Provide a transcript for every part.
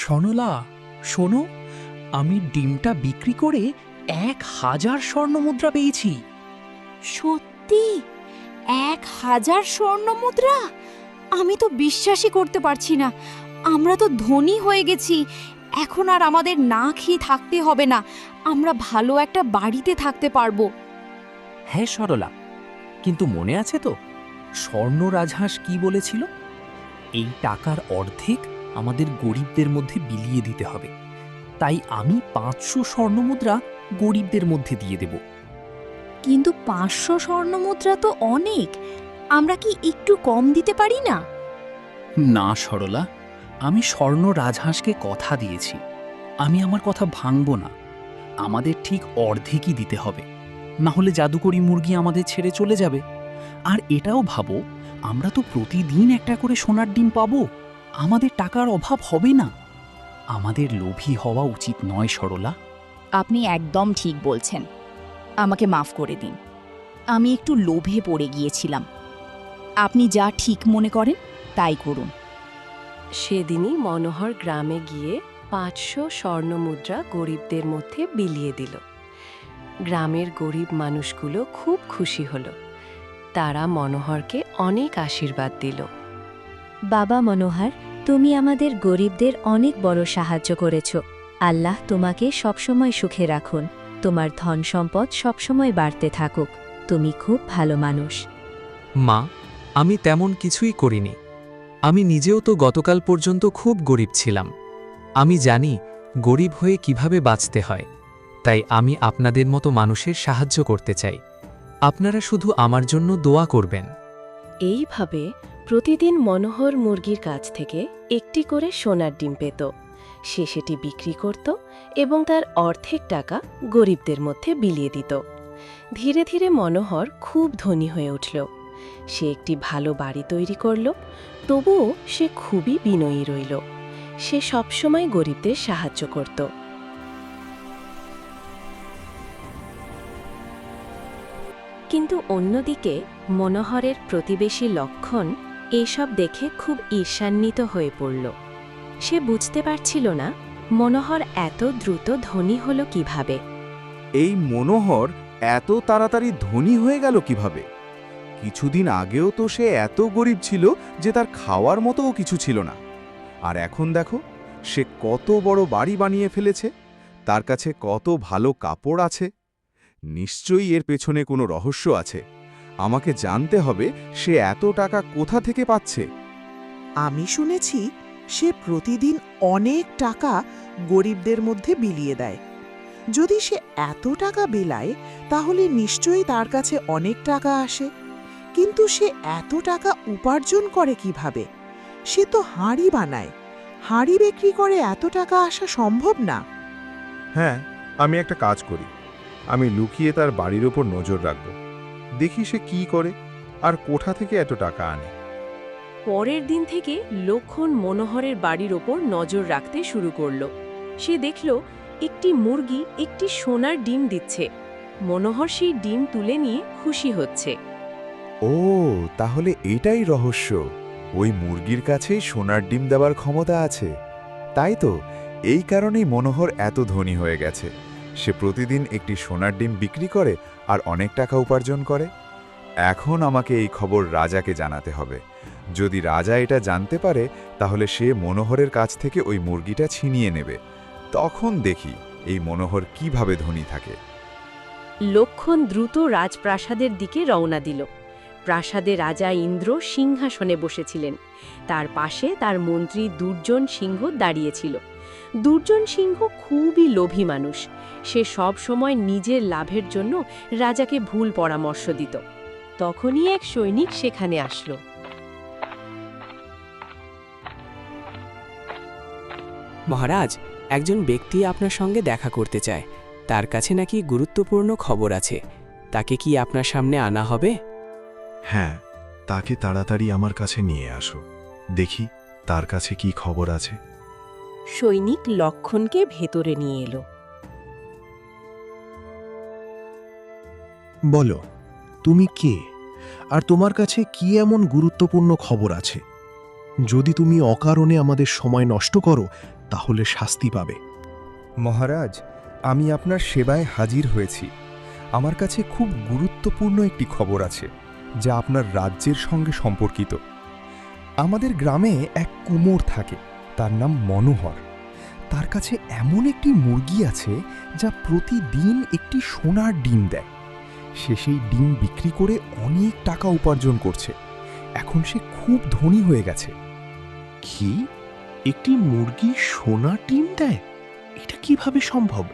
সনলা, শোনো, আমি ডিমটা বিক্রি করে 1000 স্বর্ণমুদ্রা পেয়েছি। সত্যি? 1000 স্বর্ণমুদ্রা? আমি তো বিশ্বাসই করতে পারছি না। আমরা তো ধনী হয়ে গেছি। এখন আর আমাদের না খেয়ে থাকতে হবে না। আমরা ভালো একটা বাড়িতে থাকতে পারবো। হ্যাঁ সরলা, কিন্তু মনে আছে তো স্বর্ণ রাজহাঁস কি বলেছিল? এই টাকার অর্ধেক আমাদের গরিবদের মধ্যে বিলিয়ে দিতে হবে। তাই আমি 500 স্বর্ণমুদ্রা গরিবদের মধ্যে দিয়ে দেব। কিন্তু 500 স্বর্ণমুদ্রা তো অনেক। আমরা কি একটু কম দিতে পারি না? না সরলা, আমি স্বর্ণ রাজহাঁসকে কথা দিয়েছি, আমি আমার কথা ভাঙব না। আমাদের ঠিক অর্ধেকই দিতে হবে, না হলে জাদুকরি মুরগি আমাদের ছেড়ে চলে যাবে। আর এটাও ভাবো, আমরা তো প্রতিদিন একটা করে সোনার ডিম পাবো। আমাদের টাকার অভাব হবে না। আমাদের লোভী হওয়া উচিত নয় সরলা। আপনি একদম ঠিক বলছেন। আমাকে মাফ করে দিন। আমি একটু লোভে পড়ে গিয়েছিলাম। আপনি যা ঠিক মনে করেন তাই করুন। সেদিনই মনোহর গ্রামে গিয়ে 500 স্বর্ণমুদ্রা গরিবদের মধ্যে বিলিয়ে দিল। গ্রামের গরিব মানুষগুলো খুব খুশি হলো। তারা মনোহরকে অনেক আশীর্বাদ দিল। বাবা মনোহর, তুমি আমাদের গরিবদের অনেক বড় সাহায্য করেছ। আল্লাহ তোমাকে সবসময় সুখে রাখুন। তোমার ধন সম্পদ সবসময় বাড়তে থাকুক। তুমি খুব ভালো মানুষ। মা, আমি তেমন কিছুই করিনি। আমি নিজেও তো গতকাল পর্যন্ত খুব গরিব ছিলাম। আমি জানি গরিব হয়ে কিভাবে বাঁচতে হয়। তাই আমি আপনাদের মতো মানুষের সাহায্য করতে চাই। আপনারা শুধু আমার জন্য দোয়া করবেন। এইভাবে প্রতিদিন মনোহর মুরগির কাছ থেকে একটি করে সোনার ডিম পেত। সে সেটি বিক্রি করত এবং তার অর্ধেক টাকা গরিবদের মধ্যে বিলিয়ে দিত। ধীরে ধীরে মনোহর খুব ধনী হয়ে উঠল। সে একটি ভালো বাড়ি তৈরি করল, তবুও সে খুবই বিনয়ী রইল। সে সবসময় গরিবদের সাহায্য করত। কিন্তু অন্যদিকে মনোহরের প্রতিবেশী লক্ষণ এসব দেখে খুব ঈর্ষান্বিত হয়ে পড়ল। সে বুঝতে পারছিল না মনোহর এত দ্রুত ধনী হল কিভাবে। এই মনোহর এত তাড়াতাড়ি ধনী হয়ে গেল কিভাবে? কিছুদিন আগেও তো সে এত গরিব ছিল যে তার খাওয়ার মতোও কিছু ছিল না। আর এখন দেখো, সে কত বড় বাড়ি বানিয়ে ফেলেছে, তার কাছে কত ভালো কাপড় আছে। নিশ্চয়ই এর পেছনে কোনো রহস্য আছে। আমাকে জানতে হবে সে এত টাকা কোথা থেকে পাচ্ছে। আমি শুনেছি সে প্রতিদিন অনেক টাকা গরিবদের মধ্যে বিলিয়ে দেয়। যদি সে এত টাকা বিলায়, তাহলে নিশ্চয়ই তার কাছে অনেক টাকা আসে। কিন্তু সে এত টাকা উপার্জন করে কিভাবে? সে তো হাঁড়ি বানায়। হাঁড়ি বিক্রি করে এত টাকা আসা সম্ভব না। হ্যাঁ, আমি একটা কাজ করি। আমি লুকিয়ে তার বাড়ির ওপর নজর রাখব। দেখি সে কি করে আর কোথা থেকে এত টাকা আনে। পরের দিন থেকে লক্ষণ মনোহরের বাড়ির ওপর নজর রাখতে শুরু করল। সে দেখল একটি মুরগি একটি সোনার ডিম দিচ্ছে। মনোহর সেই ডিম তুলে নিয়ে খুশি হচ্ছে। ও, তাহলে এটাই রহস্য। ওই মুরগির কাছেই সোনার ডিম দেওয়ার ক্ষমতা আছে। তাই তো, এই কারণেই মনোহর এত ধনী হয়ে গেছে। সে প্রতিদিন একটি সোনার ডিম বিক্রি করে আর অনেক টাকা উপার্জন করে। এখন আমাকে এই খবর রাজাকে জানাতে হবে। যদি রাজা এটা জানতে পারে, তাহলে সে মনোহরের কাছ থেকে ওই মুরগিটা ছিনিয়ে নেবে। তখন দেখি এই মনোহর কিভাবে ধনী থাকে। লক্ষণ দ্রুত রাজপ্রাসাদের দিকে রওনা দিল। প্রাসাদে রাজা ইন্দ্র সিংহাসনে বসেছিলেন। তার পাশে তার মন্ত্রী দুর্জন সিংহ দাঁড়িয়েছিল। দুর্জন সিংহ খুবই লোভী মানুষ। সে সব সময় নিজের লাভের জন্য রাজাকে ভুল পরামর্শ দিত। তখনই এক সৈনিক সেখানে আসলো। মহারাজ, একজন ব্যক্তি আপনার সঙ্গে দেখা করতে চায়। তার কাছে নাকি গুরুত্বপূর্ণ খবর আছে। তাকে কি আপনার সামনে আনা হবে? হ্যাঁ, তাকে তাড়াতাড়ি আমার কাছে নিয়ে আসো। দেখি তার কাছে কি খবর আছে। সৈনিক লক্ষণকে ভেতরে নিয়ে এলো। বলো, তুমি কে আর তোমার কাছে কি এমন গুরুত্বপূর্ণ খবর আছে? যদি তুমি অকারণে আমাদের সময় নষ্ট করো, তাহলে শাস্তি পাবে। মহারাজ, আমি আপনার সেবায় হাজির হয়েছি। আমার কাছে খুব গুরুত্বপূর্ণ একটি খবর আছে, যা আপনার রাজ্যের সঙ্গে সম্পর্কিত। আমাদের গ্রামে এক কুমোর থাকে, তার নাম মনোহর। তার কাছে এমন একটি মুরগি আছে যা প্রতিদিন একটি সোনার ডিম দেয়। সে সেই ডিম বিক্রি করে অনেক টাকা উপার্জন করছে। এখন সে খুব ধনী হয়ে গেছে। কি? একটি মুরগি সোনার ডিম দেয়? এটা কিভাবে সম্ভব?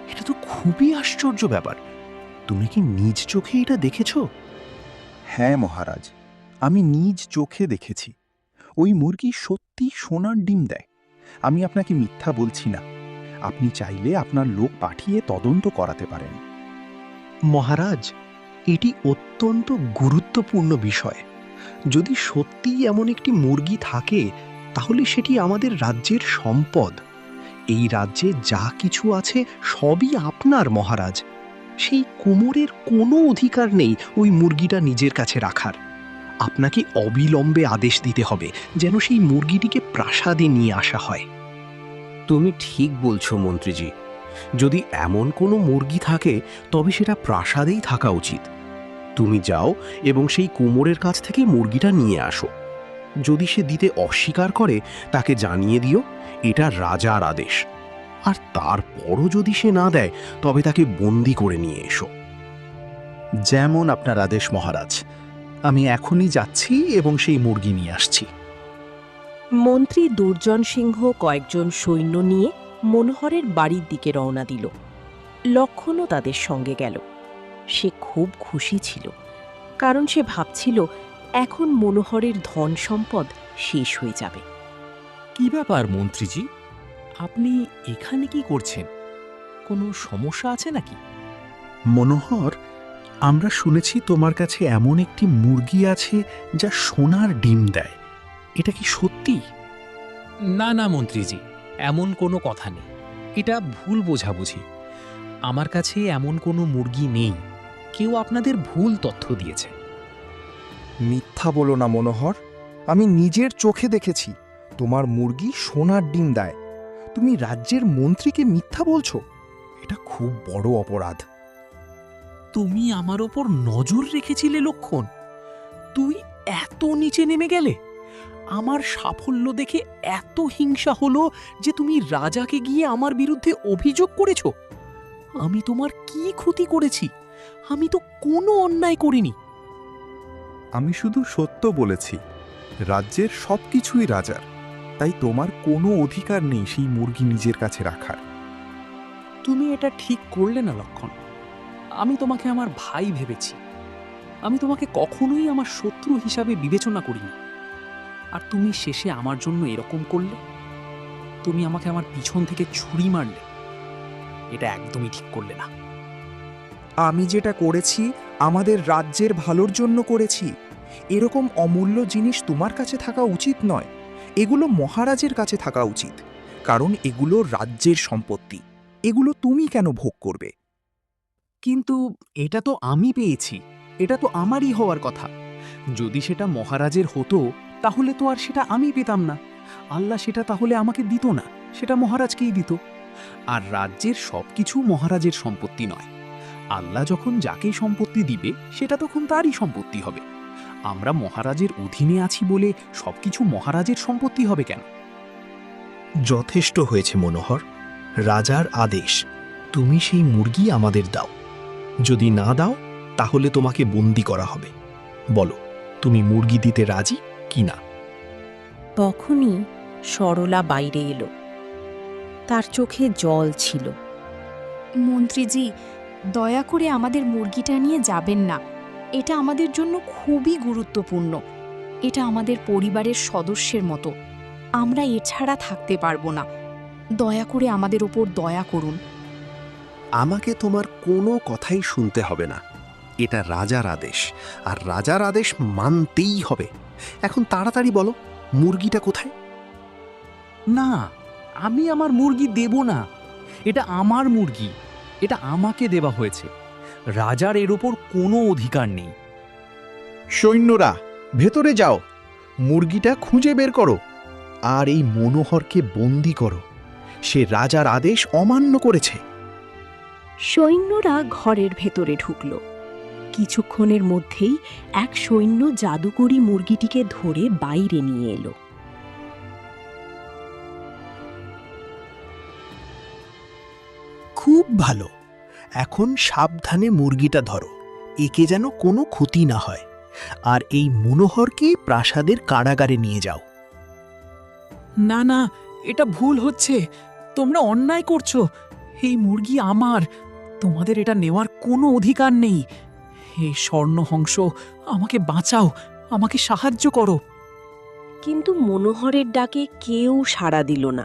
এটা তো খুবই আশ্চর্য ব্যাপার। তুমি কি নিজ চোখে এটা দেখেছ? হ্যাঁ মহারাজ, আমি নিজ চোখে দেখেছি। ওই মুরগি সত্যি সোনার ডিম দেয়। আমি আপনাকে মিথ্যা বলছি না। আপনি চাইলে আপনার লোক পাঠিয়ে তদন্ত করাতে পারেন। মহারাজ, এটি অত্যন্ত গুরুত্বপূর্ণ বিষয়। যদি সত্যিই এমন একটি মুরগি থাকে, তাহলে সেটি আমাদের রাজ্যের সম্পদ। এই রাজ্যে যা কিছু আছে সবই আপনার মহারাজ। সেই কুমোরের কোনো অধিকার নেই ওই মুরগিটা নিজের কাছে রাখার। আপনাকে অবিলম্বে আদেশ দিতে হবে যেন সেই মুরগিটিকে প্রাসাদে নিয়ে আসা হয়। তুমি ঠিক বলছো মন্ত্রীজি। যদি এমন কোনো মুরগি থাকে তবে সেটা প্রাসাদেই থাকা উচিত। তুমি যাও এবং সেই কুমোরের কাছ থেকে মুরগিটা নিয়ে আসো। যদি সে দিতে অস্বীকার করে তাকে জানিয়ে দিও এটা রাজার আদেশ। আর তারপরও যদি সে না দেয় তবে তাকে বন্দি করে নিয়ে এসো। যেমন আপনার আদেশ মহারাজ। আমি এখনই যাচ্ছি এবং সেই মুরগি নিয়ে আসছি। মন্ত্রী দুর্জন সিংহ কয়েকজন সৈন্য নিয়ে মনোহরের বাড়ির দিকে রওনা দিল। লক্ষণও তাদের সঙ্গে গেল। সে খুব খুশি ছিল, কারণ সে ভাবছিল এখন মনোহরের ধন সম্পদ শেষ হয়ে যাবে। কি ব্যাপার মন্ত্রীজি, আপনি এখানে কি করছেন? কোনো সমস্যা আছে নাকি? মনোহর, আমরা শুনেছি তোমার কাছে এমন একটি মুরগি আছে যা সোনার ডিম দেয়। এটা কি সত্যি? না না মন্ত্রীজি, এমন কোনো কথা নেই। এটা ভুল বোঝাবুঝি। আমার কাছে এমন কোনো মুরগি নেই। কেউ আপনাদের ভুল তথ্য দিয়েছে। মিথ্যা বলো না মনোহর। আমি নিজের চোখে দেখেছি তোমার মুরগি সোনার ডিম দেয়। তুমি রাজ্যের মন্ত্রীকে মিথ্যা বলছো? এটা খুব বড় অপরাধ। তুমি আমার ওপর নজর রেখেছিলে লক্ষণ? তুই এত নিচে নেমে গেলে? আমার সাফল্য দেখে এত হিংসা হলো যে তুমি রাজাকে গিয়ে আমার বিরুদ্ধে অভিযোগ করেছ? আমি তোমার কি ক্ষতি করেছি? আমি তো কোনো অন্যায় করিনি। আমি শুধু সত্য বলেছি। রাজ্যের সবকিছুই রাজার, তাই তোমার কোনো অধিকার নেই সেই মুরগি নিজের কাছে রাখার। তুমি এটা ঠিক করলে না লক্ষণ। আমি তোমাকে আমার ভাই ভেবেছি। আমি তোমাকে কখনোই আমার শত্রু হিসাবে বিবেচনা করিনি। আর তুমি শেষে আমার জন্য এরকম করলে। তুমি আমাকে আমার পিছন থেকে ছুরি মারলে। এটা একদমই ঠিক করলে না। আমি যেটা করেছি আমাদের রাজ্যের ভালোর জন্য করেছি। এরকম অমূল্য জিনিস তোমার কাছে থাকা উচিত নয়। এগুলো মহারাজের কাছে থাকা উচিত, কারণ এগুলো রাজ্যের সম্পত্তি। এগুলো তুমি কেন ভোগ করবে? কিন্তু এটা তো আমি পেয়েছি। এটা তো আমারই হওয়ার কথা। যদি সেটা মহারাজের হতো তাহলে তো আর সেটা আমি পেতাম না। আল্লাহ সেটা তাহলে আমাকে দিত না, সেটা মহারাজকেই দিত। আর রাজ্যের সবকিছু মহারাজের সম্পত্তি নয়। আল্লাহ যখন যাকে সম্পত্তি দিবে সেটা তখন তারই সম্পত্তি হবে। আমরা মহারাজের অধীনে আছি বলে সবকিছু মহারাজের সম্পত্তি হবে কেন? যথেষ্ট হয়েছে মনোহর। রাজার আদেশ, তুমি সেই মুরগি আমাদের দাও। যদি না দাও তাহলে তোমাকে বন্দি করা হবে। বলো, তুমি মুরগি দিতে রাজি কি না? তখনই সরলা বাইরে এলো। তার চোখে জল ছিল। মন্ত্রীজি, দয়া করে আমাদের মুরগিটা নিয়ে যাবেন না। এটা আমাদের জন্য খুবই গুরুত্বপূর্ণ। এটা আমাদের পরিবারের সদস্যের মতো। আমরা এছাড়া থাকতে পারবো না। দয়া করে আমাদের ওপর দয়া করুন। আমাকে তোমার কোনো কথাই শুনতে হবে না। এটা রাজার আদেশ, আর রাজার আদেশ মানতেই হবে। এখন তাড়াতাড়ি বলো, মুরগিটা কোথায়? না, আমি আমার মুরগি দেব না। এটা আমার মুরগি। এটা আমাকে দেওয়া হয়েছে। রাজার এর ওপর কোনো অধিকার নেই। সৈন্যরা, ভেতরে যাও, মুরগিটা খুঁজে বের করো, আর এই মনোহরকে বন্দি করো। সে রাজার আদেশ অমান্য করেছে। সৈন্যরা ঘরের ভেতরে ঢুকল। কিছুক্ষণের মধ্যেই এক সৈন্য জাদুকরি মুরগিটিকে ধরে বাইরে নিয়ে এলো। খুব ভালো। এখন সাবধানে মুরগিটা ধরো, একে যেন কোনো ক্ষতি না হয়। আর এই মনোহরকে প্রাসাদের কারাগারে নিয়ে যাও। না না, এটা ভুল হচ্ছে। তোমরা অন্যায় করছো। এই মুরগি আমার, তোমাদের এটা নেওয়ার কোনো অধিকার নেই। এই স্বর্ণহংস, আমাকে বাঁচাও, আমাকে সাহায্য করো। কিন্তু মনোহরের ডাকে কেউ সাড়া দিল না।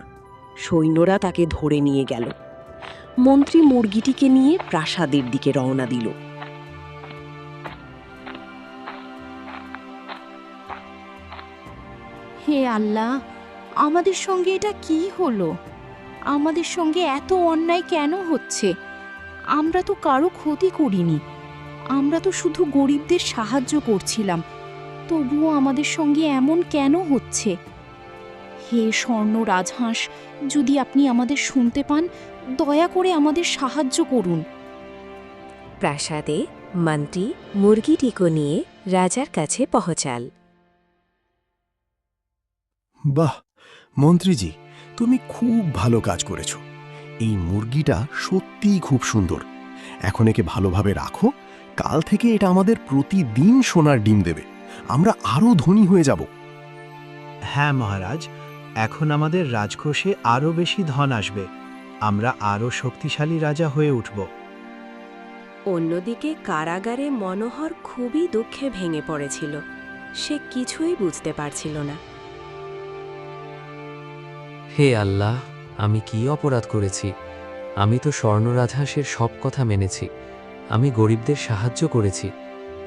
সৈন্যরা তাকে ধরে নিয়ে গেল। মন্ত্রী মুরগিটিকে নিয়ে প্রাসাদের দিকে রওনা দিল। হে আল্লাহ, আমাদের সঙ্গে এটা কি হলো? আমাদের সঙ্গে এত অন্যায় কেন হচ্ছে? আমরা তো কারো ক্ষতি করিনি, আমরা তো শুধু গরিবদের সাহায্য করছিলাম। তবুও আমাদের সঙ্গে এমন কেন হচ্ছে? হে স্বর্ণ রাজহাঁস, যদি আপনি আমাদের শুনতে পান, দয়া করে আমাদের সাহায্য করুন। প্রাসাদে মন্ত্রী মুরগিটিকে নিয়ে রাজার কাছে পৌঁছাল। বাহ মন্ত্রীজি, তুমি খুব ভালো কাজ করেছ। এই মুরগিটা সত্যিই খুব সুন্দর। এখন একে ভালোভাবে রাখো। কাল থেকে এটা আমাদের প্রতিদিন সোনার ডিম দেবে। আমরা আরও ধনী হয়ে যাব। হ্যাঁ মহারাজ, এখন আমাদের রাজকোষে আরও বেশি ধন আসবে। আমরা আরও শক্তিশালী রাজা হয়ে উঠব। অন্যদিকে কারাগারে মনোহর খুবই দুঃখে ভেঙে পড়েছিল। সে কিছুই বুঝতে পারছিল না। হে আল্লাহ, আমি কি অপরাধ করেছি? আমি তো স্বর্ণ রাজহাঁসের সব কথা মেনেছি। আমি গরিবদের সাহায্য করেছি।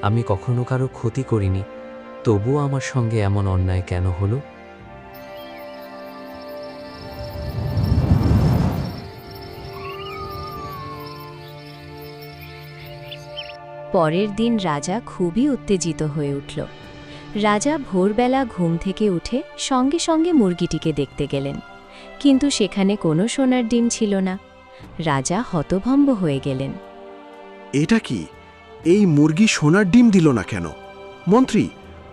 আমি কখনো কারো ক্ষতি করিনি। তবুও আমার সঙ্গে এমন অন্যায় কেন হলো? পরের দিন রাজা খুবই উত্তেজিত হয়ে উঠল। রাজা ভোরবেলা ঘুম থেকে উঠে সঙ্গে সঙ্গে মুরগিটিকে দেখতে গেলেন, কিন্তু সেখানে কোনো সোনার ডিম ছিল না। রাজা হতভম্ব হয়ে গেলেন। এটা কি? এই মুরগি সোনার ডিম দিল না কেন? মন্ত্রী,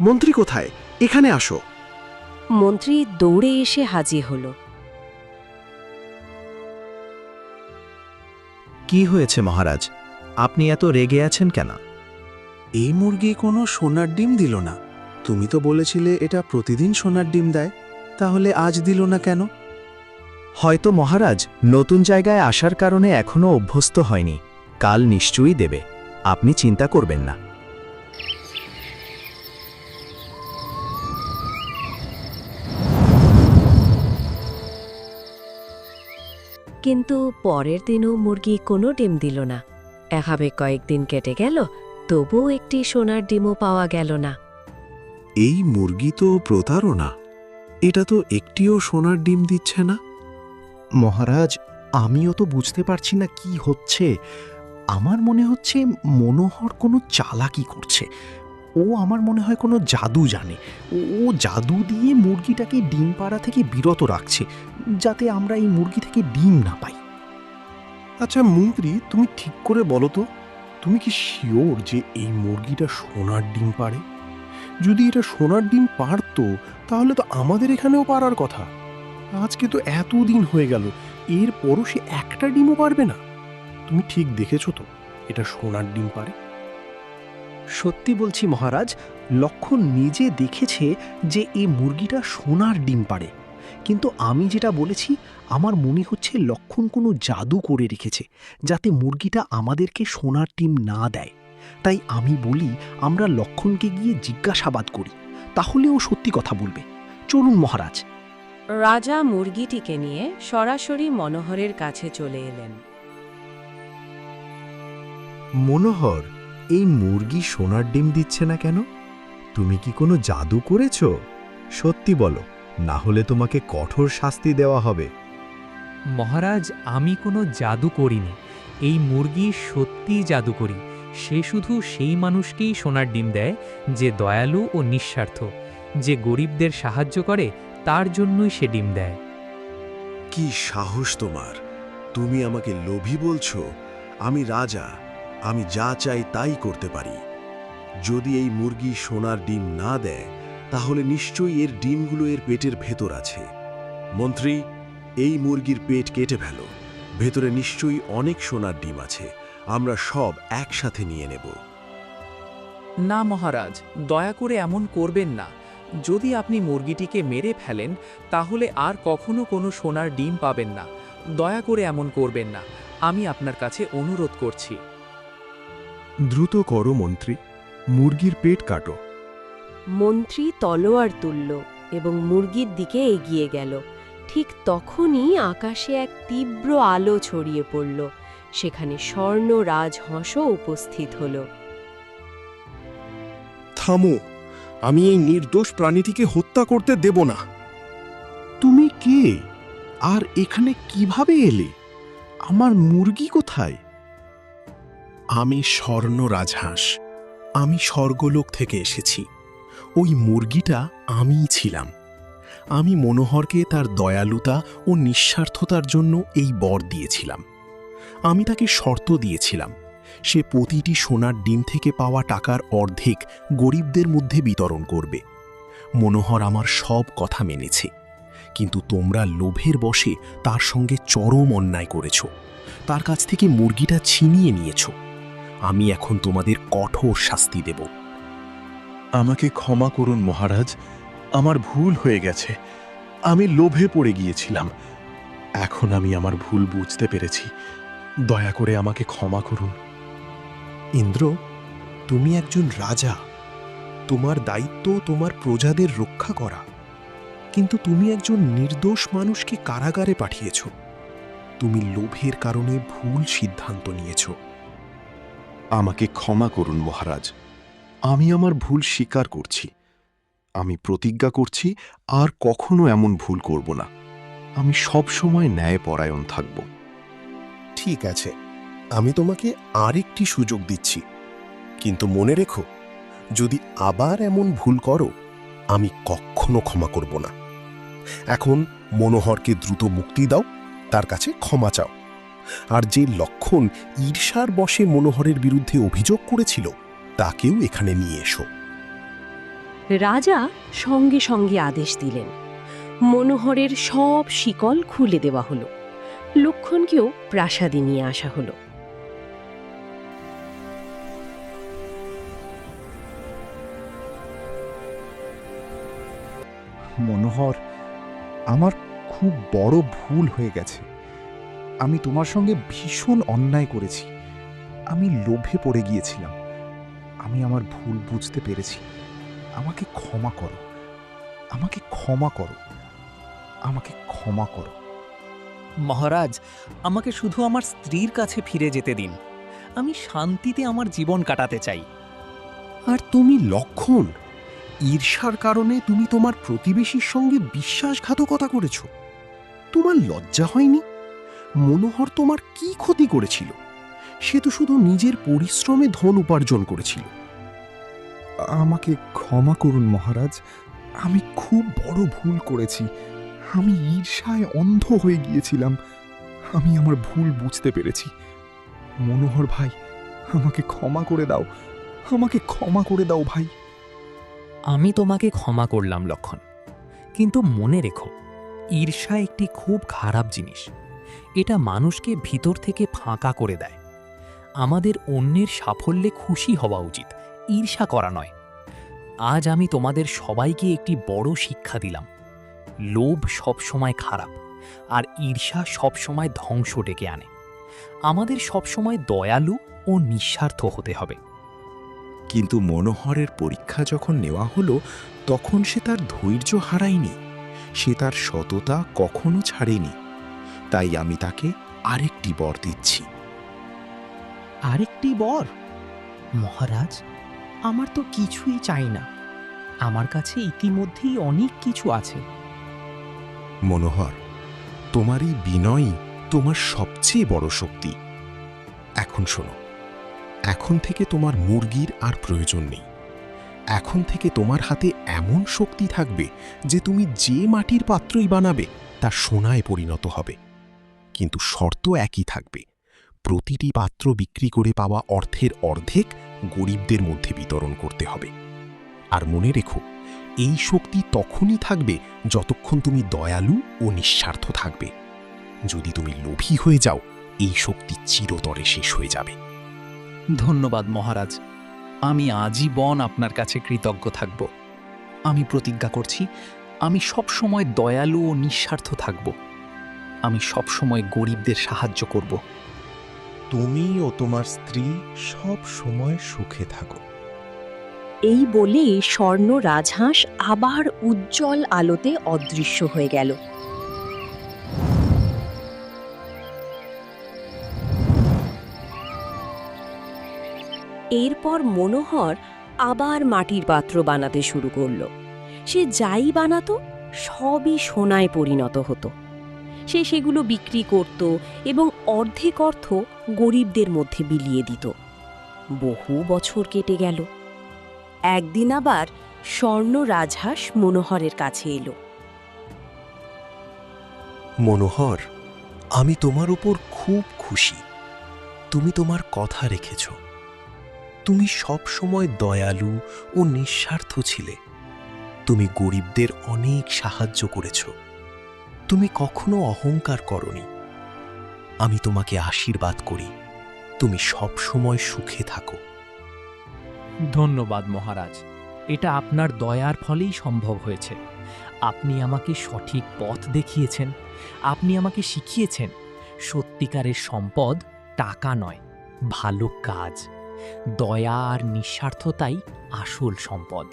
মন্ত্রী কোথায়? এখানে আসো। মন্ত্রী দৌড়ে এসে হাজির হল। কি হয়েছে মহারাজ? আপনি এত রেগে আছেন কেন? এই মুরগি কোনো সোনার ডিম দিল না। তুমি তো বলেছিলে এটা প্রতিদিন সোনার ডিম দেয়, তাহলে আজ দিল না কেন? হয়তো মহারাজ নতুন জায়গায় আসার কারণে এখনো অভ্যস্ত হয়নি। কাল নিশ্চয়ই দেবে, আপনি চিন্তা করবেন না। কিন্তু পরের দিনও মুরগি কোনো ডিম দিল না। এভাবে কয়েকদিন কেটে গেল, তবুও একটি সোনার ডিমও পাওয়া গেল না। এই মুরগি তো প্রতারণা। এটা তো একটিও সোনার ডিম দিচ্ছে না। মহারাজ, আমিও তো বুঝতে পারছি না কি হচ্ছে। আমার মনে হচ্ছে মনোহর কোনো চালাকি করছে। আমার মনে হয় কোনো জাদু জানে। ও জাদু দিয়ে মুরগিটাকে ডিম পাড়া থেকে বিরত রাখছে, যাতে আমরা এই মুরগি থেকে ডিম না পাই। আচ্ছা মন্ত্রী, তুমি ঠিক করে বলো তো, তুমি কি শিওর যে এই মুরগিটা সোনার ডিম পাড়ে? যদি এটা সোনার ডিম পারতো, তাহলে তো আমাদের এখানেও পারার কথা। আজকে তো এতদিন হয়ে গেল, এরপরও সে একটা ডিমও পারবে না। তুমি ঠিক দেখেছো তো এটা সোনার ডিম পারে? সত্যি বলছি মহারাজ, লক্ষণ নিজে দেখেছে যে এই মুরগিটা সোনার ডিম পাড়ে। কিন্তু আমি যেটা বলেছি, আমার মনে হচ্ছে লক্ষণ কোনো জাদু করে রেখেছে, যাতে মুরগিটা আমাদেরকে সোনার ডিম না দেয়। তাই আমি বলি, আমরা লক্ষণকে গিয়ে জিজ্ঞাসাবাদ করি, তাহলে ও সত্যি কথা বলবে। চলুন মহারাজ। রাজা মুরগিটিকে নিয়ে সরাসরি মনোহরের কাছে চলে এলেন। মনোহর, এই মুরগি সোনার ডিম দিচ্ছে না কেন? তুমি কি কোনো জাদু করেছো? সত্যি বলো, না হলে তোমাকে কঠোর শাস্তি দেওয়া হবে। মহারাজ, আমি কোনো জাদু করিনি। এই মুরগি সত্যিই জাদুকরি। সে শুধু সেই মানুষকেই সোনার ডিম দেয় যে দয়ালু ও নিঃস্বার্থ, যে গরিবদের সাহায্য করে, তার জন্যই সে ডিম দেয়। কি সাহস তোমার? তুমি আমাকে লোভী বলছো? আমি রাজা, আমি যা চাই তাই করতে পারি। যদি এই মুরগি সোনার ডিম না দেয়, তাহলে নিশ্চয়ই এর ডিমগুলো এর পেটের ভেতর আছে। মন্ত্রী, এই মুরগির পেট কেটে ফেলো। ভেতরে নিশ্চয়ই অনেক সোনার ডিম আছে। আমরা সব একসাথে নিয়ে নেব। না মহারাজ, দয়া করে এমন করবেন না। যদি আপনি মুরগিটিকে মেরে ফেলেন, তাহলে আর কখনো কোনো সোনার ডিম পাবেন না। দয়া করে এমন করবেন না, আমি আপনার কাছে অনুরোধ করছি। দ্রুত করো মন্ত্রী, মুরগির পেট কাটো। মন্ত্রী তলোয়ার তুলল এবং মুরগির দিকে এগিয়ে গেল। ঠিক তখনই আকাশে এক তীব্র আলো ছড়িয়ে পড়ল। সেখানে স্বর্ণ রাজহংসও উপস্থিত হল। থামো, আমি এই নির্দোষ প্রাণীটিকে হত্যা করতে দেব না। তুমি কে? আর এখানে কিভাবে এলে? আমার মুরগি কোথায়? আমি স্বর্ণ রাজহাঁস। আমি স্বর্গলোক থেকে এসেছি। ওই মুরগিটা আমিই ছিলাম। আমি মনোহরকে তার দয়ালুতা ও নিঃস্বার্থতার জন্য এই বর দিয়েছিলাম। আমি তাকে শর্ত দিয়েছিলাম, সে প্রতিটি সোনার ডিম থেকে পাওয়া টাকার অর্ধেক গরিবদের মধ্যে বিতরণ করবে। মনোহর আমার সব কথা মেনেছে, কিন্তু তোমরা লোভের বশে তার সঙ্গে চরম অন্যায় করেছ। তার কাছ থেকে মুরগিটা ছিনিয়ে নিয়েছ। আমি এখন তোমাদের কঠোর শাস্তি দেব। আমাকে ক্ষমা করুন মহারাজ, আমার ভুল হয়ে গেছে। আমি লোভে পড়ে গিয়েছিলাম। এখন আমি আমার ভুল বুঝতে পেরেছি। দয়া করে আমাকে ক্ষমা করুন। ইন্দ্র, তুমি একজন রাজা। তোমার দায়িত্ব তোমার প্রজাদের রক্ষা করা, কিন্তু তুমি একজন নির্দোষ মানুষকে কারাগারে পাঠিয়েছ। তুমি লোভের কারণে ভুল সিদ্ধান্ত নিয়েছ। আমাকে ক্ষমা করুন মহারাজ, আমি আমার ভুল স্বীকার করছি। আমি প্রতিজ্ঞা করছি আর কখনো এমন ভুল করব না। আমি সব সময় ন্যায়পরায়ণ থাকব। ঠিক আছে, আমি তোমাকে আরেকটি সুযোগ দিচ্ছি, কিন্তু মনে রেখো, যদি আবার এমন ভুল করো, আমি কখনো ক্ষমা করব না। এখন মনোহরকে দ্রুত মুক্তি দাও, তার কাছে ক্ষমা চাও। আর যে লক্ষণ ঈর্ষার বশে মনোহরের বিরুদ্ধে অভিযোগ করেছিল, তাকেও এখানে নিয়ে এসো। রাজা সঙ্গে সঙ্গে আদেশ দিলেন। মনোহরের সব শিকল খুলে দেওয়া হলো। লক্ষণকেও প্রাসাদে নিয়ে আসা হলো। মনোহর, আমার খুব বড় ভুল হয়ে গেছে। আমি তোমার সঙ্গে ভীষণ অন্যায় করেছি। আমি লোভে পড়ে গিয়েছিলাম। আমি আমার ভুল বুঝতে পেরেছি। আমাকে ক্ষমা করো, আমাকে ক্ষমা করো, আমাকে ক্ষমা করো। মহারাজ, আমাকে শুধু আমার স্ত্রীর কাছে ফিরে যেতে দিন। আমি শান্তিতে আমার জীবন কাটাতে চাই। আর তুমি লক্ষণ, ঈর্ষার কারণে তুমি তোমার প্রতিবেশীর সঙ্গে বিশ্বাসঘাতকতা করেছ। তোমার লজ্জা হয়নি? মনোহর তোমার কি ক্ষতি করেছিল? সে তো শুধু নিজের পরিশ্রমে ধন উপার্জন করেছিল। আমাকে ক্ষমা করুন মহারাজ, আমি খুব বড় ভুল করেছি। আমি ঈর্ষায় অন্ধ হয়ে গিয়েছিলাম। আমি আমার ভুল বুঝতে পেরেছি। মনোহর ভাই, আমাকে ক্ষমা করে দাও, আমাকে ক্ষমা করে দাও ভাই। আমি তোমাকে ক্ষমা করলাম লক্ষণ, কিন্তু মনে রেখো, ঈর্ষা একটি খুব খারাপ জিনিস। এটা মানুষকে ভিতর থেকে ফাঁকা করে দেয়। আমাদের অন্যের সাফল্যে খুশি হওয়া উচিত, ঈর্ষা করা নয়। আজ আমি তোমাদের সবাইকে একটি বড় শিক্ষা দিলাম। লোভ সবসময় খারাপ, আর ঈর্ষা সবসময় ধ্বংস ডেকে আনে। আমাদের সবসময় দয়ালু ও নিঃস্বার্থ হতে হবে। কিন্তু মনোহরের পরীক্ষা যখন নেওয়া হলো, তখন সে তার ধৈর্য হারায়নি। সে তার সততা কখনো ছাড়েনি। তাই আমি তাকে আরেকটি বর দিচ্ছি। আরেকটি বর? মহারাজ, আমার তো কিছুই চাই না। আমার কাছে ইতিমধ্যেই অনেক কিছু আছে। মনোহর, তোমার এই বিনয়ই তোমার সবচেয়ে বড় শক্তি। এখন শোনো, এখন থেকে তোমার মুরগির আর প্রয়োজন নেই। এখন থেকে তোমার হাতে এমন শক্তি থাকবে যে তুমি যে মাটির পাত্রই বানাবে তা সোনায় পরিণত হবে। কিন্তু শর্ত একই থাকবে, প্রতিটি পাত্র বিক্রি করে পাওয়া অর্থের অর্ধেক গরিবদের মধ্যে বিতরণ করতে হবে। আর মনে রেখো, এই শক্তি তখনই থাকবে যতক্ষণ তুমি দয়ালু ও নিঃস্বার্থ থাকবে। যদি তুমি লোভী হয়ে যাও, এই শক্তি চিরতরে শেষ হয়ে যাবে। ধন্যবাদ মহারাজ, আমি আজীবন আপনার কাছে কৃতজ্ঞ থাকব। আমি প্রতিজ্ঞা করছি, আমি সব সময় দয়ালু ও নিঃস্বার্থ থাকব। আমি সব সময় গরিবদের সাহায্য করব। তুমি ও তোমার স্ত্রী সব সময় সুখে থাকো। এই বলে স্বর্ণ রাজহাঁস আবার উজ্জ্বল আলোতে অদৃশ্য হয়ে গেল। এরপর মনোহর আবার মাটির পাত্র বানাতে শুরু করল। সে যাই বানাতো সবই সোনায় পরিণত হতো। সে সেগুলো বিক্রি করত এবং অর্ধেক অর্থ গরিবদের মধ্যে বিলিয়ে দিত। বহু বছর কেটে গেল। একদিন আবার স্বর্ণ রাজহাঁস মনোহরের কাছে এলো। মনোহর, আমি তোমার উপর খুব খুশি। তুমি তোমার কথা রেখেছ। তুমি সব সময় দয়ালু ও নিঃস্বার্থ ছিলে। তুমি গরিবদের অনেক সাহায্য করেছ। তুমি কখনো অহংকার করনি। আমি তোমাকে আশীর্বাদ করি, তুমি সব সময় সুখে থাকো। ধন্যবাদ মহারাজ, এটা আপনার দয়ার ফলেই সম্ভব হয়েছে। আপনি আমাকে সঠিক পথ দেখিয়েছেন। আপনি আমাকে শিখিয়েছেন সত্যিকারের সম্পদ টাকা নয়, ভালো কাজ। দয়া আর নিঃস্বার্থতাই আসল সম্পদ।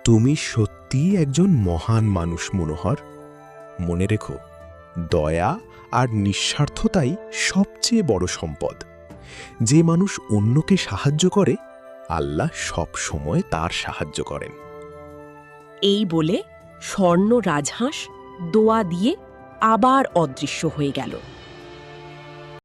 তুমি সত্যিই একজন মহান মানুষ মনোহর। মনে রেখো, দয়া আর নিঃস্বার্থতাই সবচেয়ে বড় সম্পদ। যে মানুষ অন্যকে সাহায্য করে, আল্লাহ সব সময় তার সাহায্য করেন। এই বলে স্বর্ণ রাজহাঁস দোয়া দিয়ে আবার অদৃশ্য হয়ে গেল।